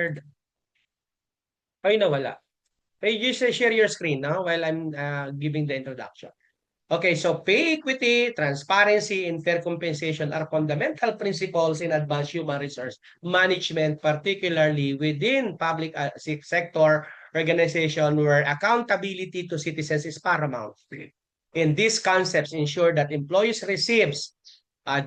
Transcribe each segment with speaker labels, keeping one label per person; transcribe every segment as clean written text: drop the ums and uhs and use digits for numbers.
Speaker 1: shared. Ay, nawala. Hey, you share your screen now while I'm giving the introduction. Okay, so pay equity, transparency, and fair compensation are fundamental principles in advanced human resource management, particularly within public sector organization where accountability to citizens is paramount. And these concepts ensure that employees receives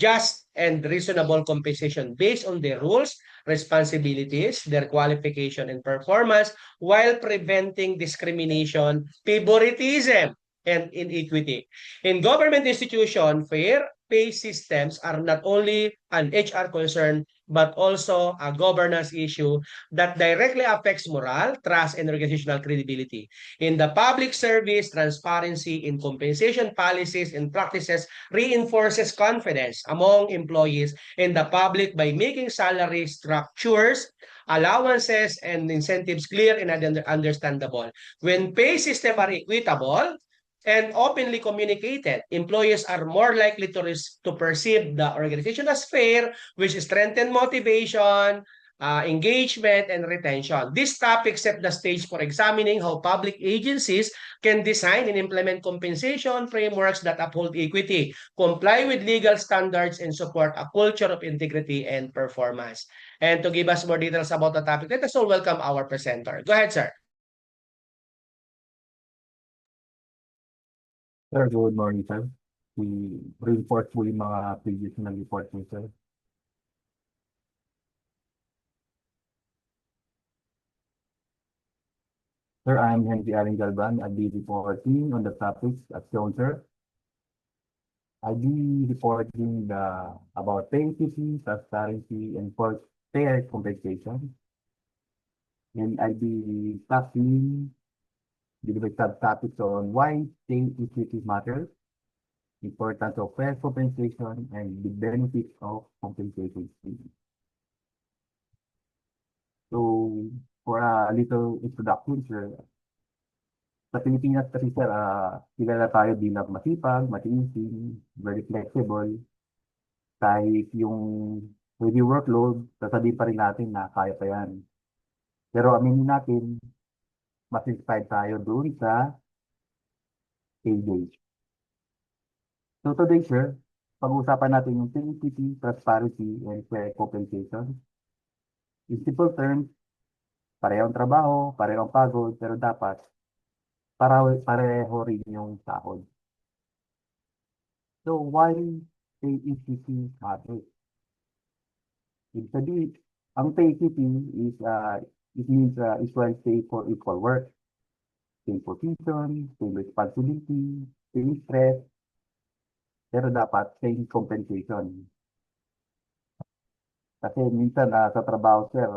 Speaker 1: just and reasonable compensation based on their rules, responsibilities, their qualification and performance, while preventing discrimination, favoritism, and inequity. In government institutions, fair pay systems are not only an HR concern, but also a governance issue that directly affects morale, trust, and organizational credibility. In the public service, transparency in compensation policies and practices reinforces confidence among employees in the public by making salary structures, allowances, and incentives clear and understandable. When pay systems are equitable, and openly communicated, employees are more likely to perceive the organization as fair, which strengthen motivation, engagement, and retention. This topic set the stage for examining how public agencies can design and implement compensation frameworks that uphold equity, comply with legal standards, and support a culture of integrity and performance. And to give us more details about the topic, let us all welcome our presenter. Go ahead, sir.
Speaker 2: Sir, good morning, sir. We reinforce po yung mga previous na report po, sir. Sir, I'm Henry Allen Galvan. I'll be reporting on the topics as shown, sir. I'll be reporting about pay equity, transparency, and for fair compensation. And I'll be tackling the subtopics on why pay equity matters, importance of fair compensation, and the benefits of compensation scheme. So, for a little introduction, sir, sa Pilipinas kasi, sir, kilala tayo bilang masipag, matiisin, very flexible. Kahit yung heavy workload, sasabihin pa rin natin na kaya pa yan. Pero aminin natin, mas inspired tayo doon sa payday. So today, sir, pag-uusapan natin yung pay equity, transparency, and fair compensation. In simple terms, parehong trabaho, parehong pagod, pero dapat pareho rin yung sahod. So why pay equity matters? Ibig sabihin, ang pay equity is it means equal pay for equal work, same position, same responsibility, same stress, pero dapat same compensation. Kasi minsan sa trabaho, sir,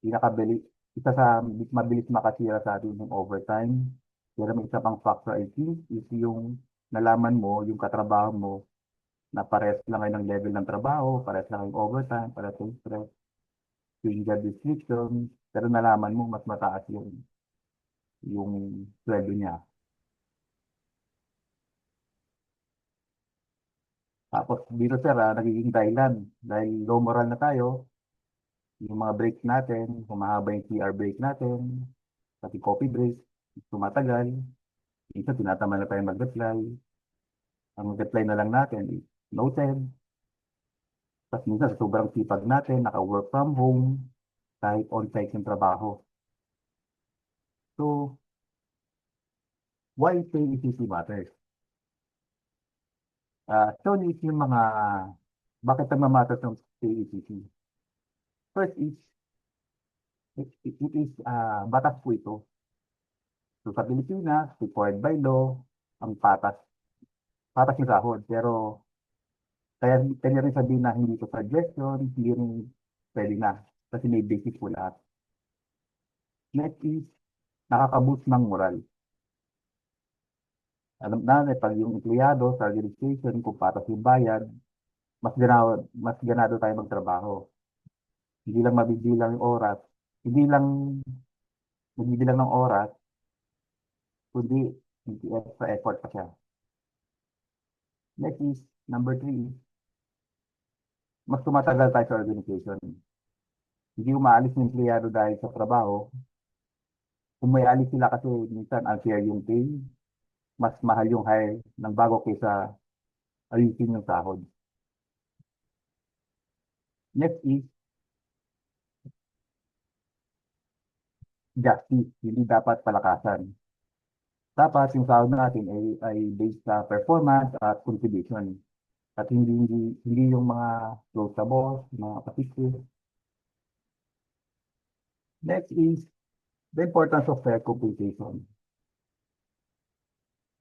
Speaker 2: isa sa mabilis makasira sa atin yung overtime. Pero may isa pang factor, I think, is yung nalaman mo, yung katrabaho mo, na pares lang kayo ng level ng trabaho, pares lang yung overtime, pares yung stress, yung job description, pero nalaman mo mas mataas yung sweldo niya. Tapos dito, sir, nagiging dahilan dahil low moral na tayo, yung mga breaks natin, humahaba yung CR break natin, pati coffee break, tumatagal, minsan tinatama na tayo mag-reply, ang reply na lang natin is noted. Tapos minsan sa sobrang sipag natin, naka-work from home, kahit on-site yung trabaho. So, why pay equity matters? So, yung mga, bakit nagmamatter ng pay equity? First is, it is, batas po ito. So, sa Pilipinas, required by law, ang patas yung sahod. Pero, kaya rin sabihin na hindi ito suggestion, hindi rin pwede na. Kasi may basic po lahat. Next is, nakaka-boost ng moral. Alam na, pag yung empleyado sa organization, kung patas yung bayad, mas ganado tayo magtrabaho. Hindi lang mabibilang yung oras, hindi lang mabibilang ng oras, kundi extra effort pa siya. Next is, number 3, mas tumatagal tayo sa organization. Hindi umaalis ng empleyado dahil sa trabaho. Kung may alis sila kasi minsan unfair yung pay, mas mahal yung hire ng bago kaysa ayusin yung sahod. Next is justice, hindi dapat palakasan. Dapat yung sahod natin ay based sa performance at contribution. At hindi yung mga close sa boss, mga kapitid. Next is the importance of fair compensation.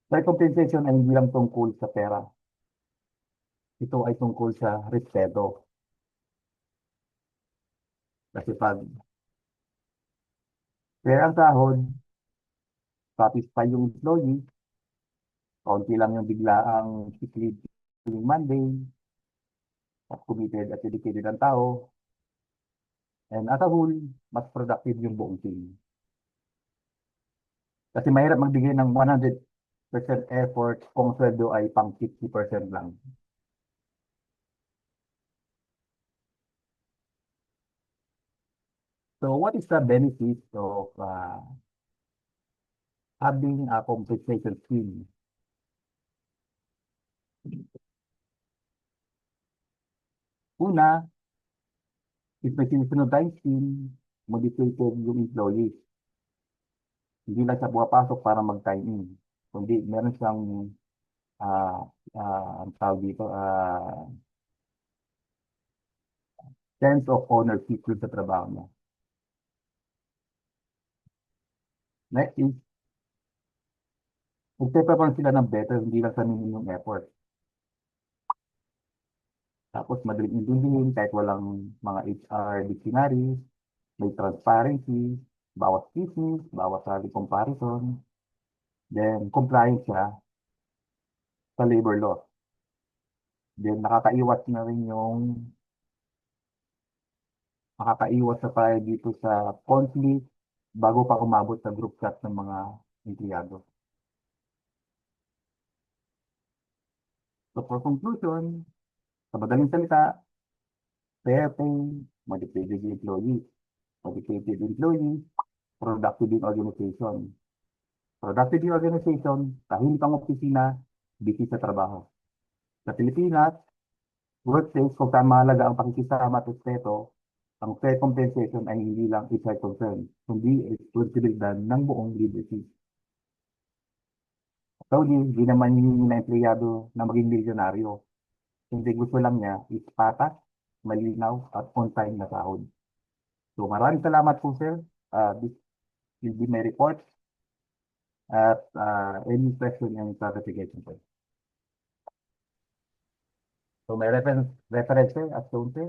Speaker 2: Fair compensation ay hindi lang tungkol sa pera. Ito ay tungkol sa respeto. Kasi pag fair ang sahod, satisfy yung employee, kaunti lang yung bigla ang sick leave tuwing Monday, at committed at dedicated ang tao, and as a whole, mas productive yung buong team. Kasi mahirap magbigay ng 100% effort kung sweldo ay pang 60% lang. So what is the benefit of having a compensation scheme? Una, if may sinusunod tayong scheme, motivated yung employees. Hindi lang siya pumapasok para mag-time in. Kundi meron siyang ah ang tawag dito, sense of ownership dun sa trabaho niya. Next is, magpe-perform sila ng better, hindi lang sa minimum effort. Tapos madaling intindihin kahit walang mga HR dictionaries, may transparency, bawat business, bawat salary comparison, then compliant siya sa labor law. Then nakakaiwas sa tayo dito sa conflict bago pa umabot sa group chat ng mga empleyado. So for conclusion, sa madaling salita, fair pay, motivated employees, motivated employees, productive in organization. Productive in organization, tahimik ang opisina, busy sa trabaho. Sa Pilipinas, workplace kung saan mahalaga ang pakikisama at respeto, ang fair compensation ay hindi lang HR concern, kundi responsibilidad ng buong leadership. So, hindi naman yung na empleyado na maging milyonaryo. Hindi gusto lang niya is patas, malinaw, at on-time na sahod. So, maraming salamat po, sir. This will be my report at any question and clarification po. So, may reference, sir, as shown, sir.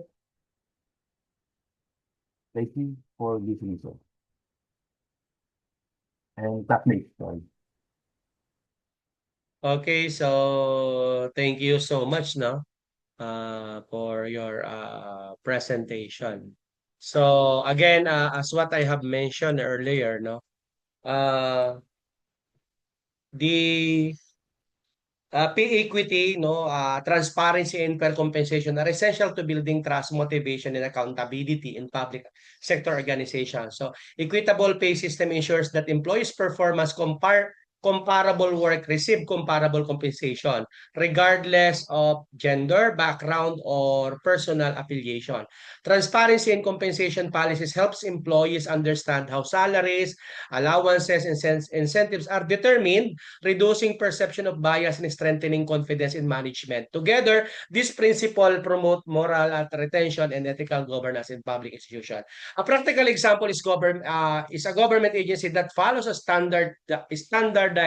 Speaker 2: Thank you for listening, sir. And classmates, sorry.
Speaker 1: Okay, so thank you so much, no, for your presentation. So again, as what I have mentioned earlier, no, the pay equity, no, transparency and fair compensation are essential to building trust, motivation, and accountability in public sector organizations. So, equitable pay system ensures that employees' performance comparable work receive comparable compensation, regardless of gender, background, or personal affiliation. Transparency and compensation policies helps employees understand how salaries, allowances, and incentives are determined, reducing perception of bias and strengthening confidence in management. Together, this principle promote moral at retention and ethical governance in public institutions. A practical example is a government agency that follows a standardized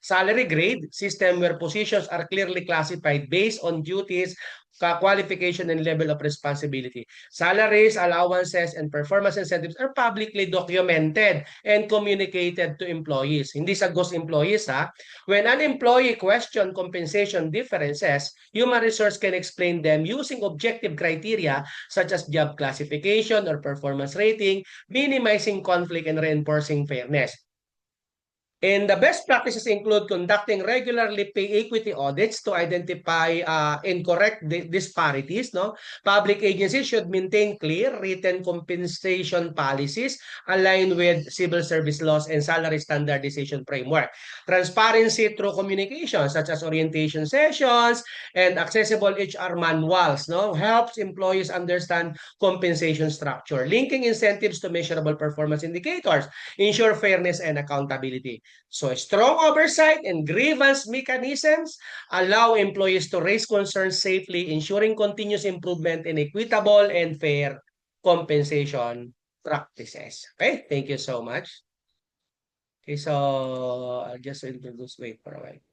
Speaker 1: salary grade system where positions are clearly classified based on duties, qualification, and level of responsibility. Salaries, allowances, and performance incentives are publicly documented and communicated to employees. Hindi sa ghost employees, ha? When an employee question compensation differences, human resource can explain them using objective criteria such as job classification or performance rating, minimizing conflict and reinforcing fairness. And the best practices include conducting regularly pay equity audits to identify incorrect disparities. No, public agencies should maintain clear written compensation policies aligned with civil service laws and salary standardization framework. Transparency through communication, such as orientation sessions and accessible HR manuals, no, helps employees understand compensation structure, linking incentives to measurable performance indicators, ensure fairness and accountability. So strong oversight and grievance mechanisms allow employees to raise concerns safely, ensuring continuous improvement in equitable and fair compensation practices. Okay, thank you so much. Okay, so I'll just introduce, wait for a while.